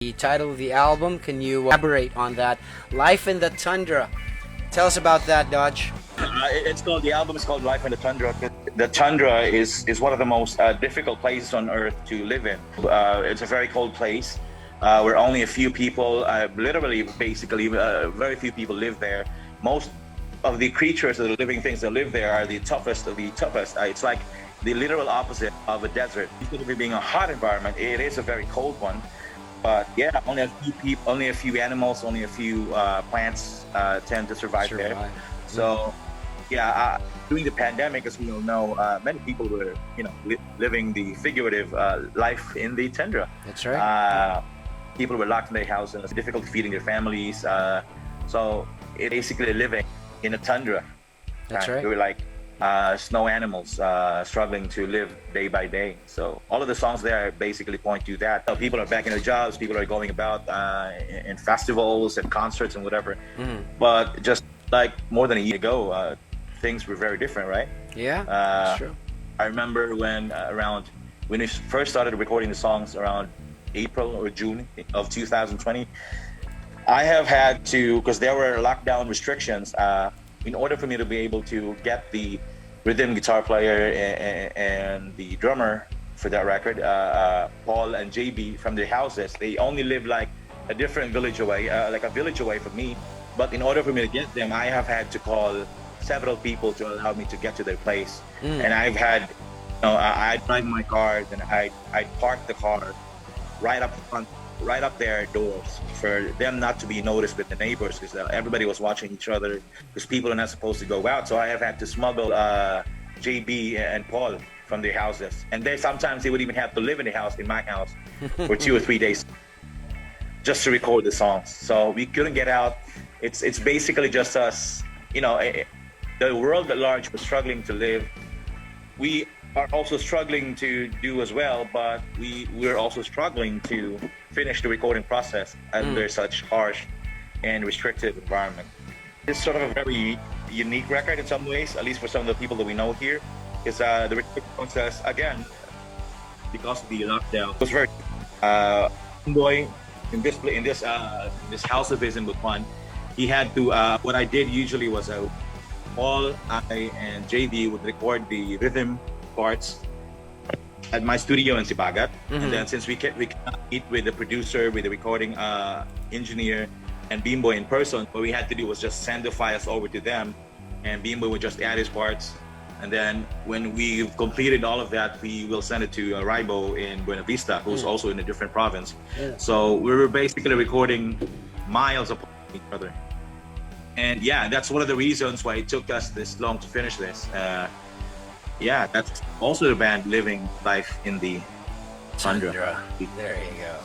The title of the album, can you elaborate on that? Life in the Tundra. Tell us about that, Dodge. The album is called Life in the Tundra. The tundra is one of the most difficult places on earth to live in. It's a very cold place where only a few people, very few people live there. Most of the creatures, the living things that live there, are the toughest of the toughest. It's like the literal opposite of a desert. Instead of it being a hot environment, it is a very cold one. But yeah, only a few people, only a few animals, only a few plants tend to survive there. So yeah, during the pandemic, as we all know, many people were, living the figurative life in the tundra. That's right. People were locked in their houses, difficult feeding their families. So it's basically living in a tundra. That's right. We were like snow animals struggling to live day by day. So all of the songs there basically point to that. People are back in their jobs, people are going about in festivals and concerts and whatever. Mm-hmm. But just like more than a year ago, things were very different, right? Yeah, that's true. I remember when we first started recording the songs around April or June of 2020, I have had to, because there were lockdown restrictions, in order for me to be able to get the rhythm guitar player and the drummer for that record, Paul and JB, from their houses. They only live like a different village away, like a village away from me. But in order for me to get them, I have had to call several people to allow me to get to their place. And I've had, I drive my car and I park the car right up front, right up their doors for them not to be noticed with the neighbors, because everybody was watching each other, because people are not supposed to go out. So I have had to smuggle JB and Paul from their houses, and sometimes they would even have to live in my house for 2 or 3 days just to record the songs. So we couldn't get out. It's basically just us, the world at large was struggling to live. We are also struggling to do as well, but we're also struggling to finish the recording process under such harsh and restrictive environment. It's sort of a very unique record in some ways, at least for some of the people that we know here, because the recording process, again, because of the lockdown, was very boy in this house of his in Butuan. He had to, what I did usually was Paul, I, and JD would record the rhythm parts at my studio in Sibagat. And then since we cannot meet with the producer, with the recording engineer and Beamboy in person, what we had to do was just send the files over to them, and Beamboy would just add his parts. And then when we've completed all of that, we will send it to Ribo in Buena Vista, who's also in a different province. So we were basically recording miles apart from each other. And yeah, that's one of the reasons why it took us this long to finish this. Yeah, that's also the band living life in the tundra. There you go.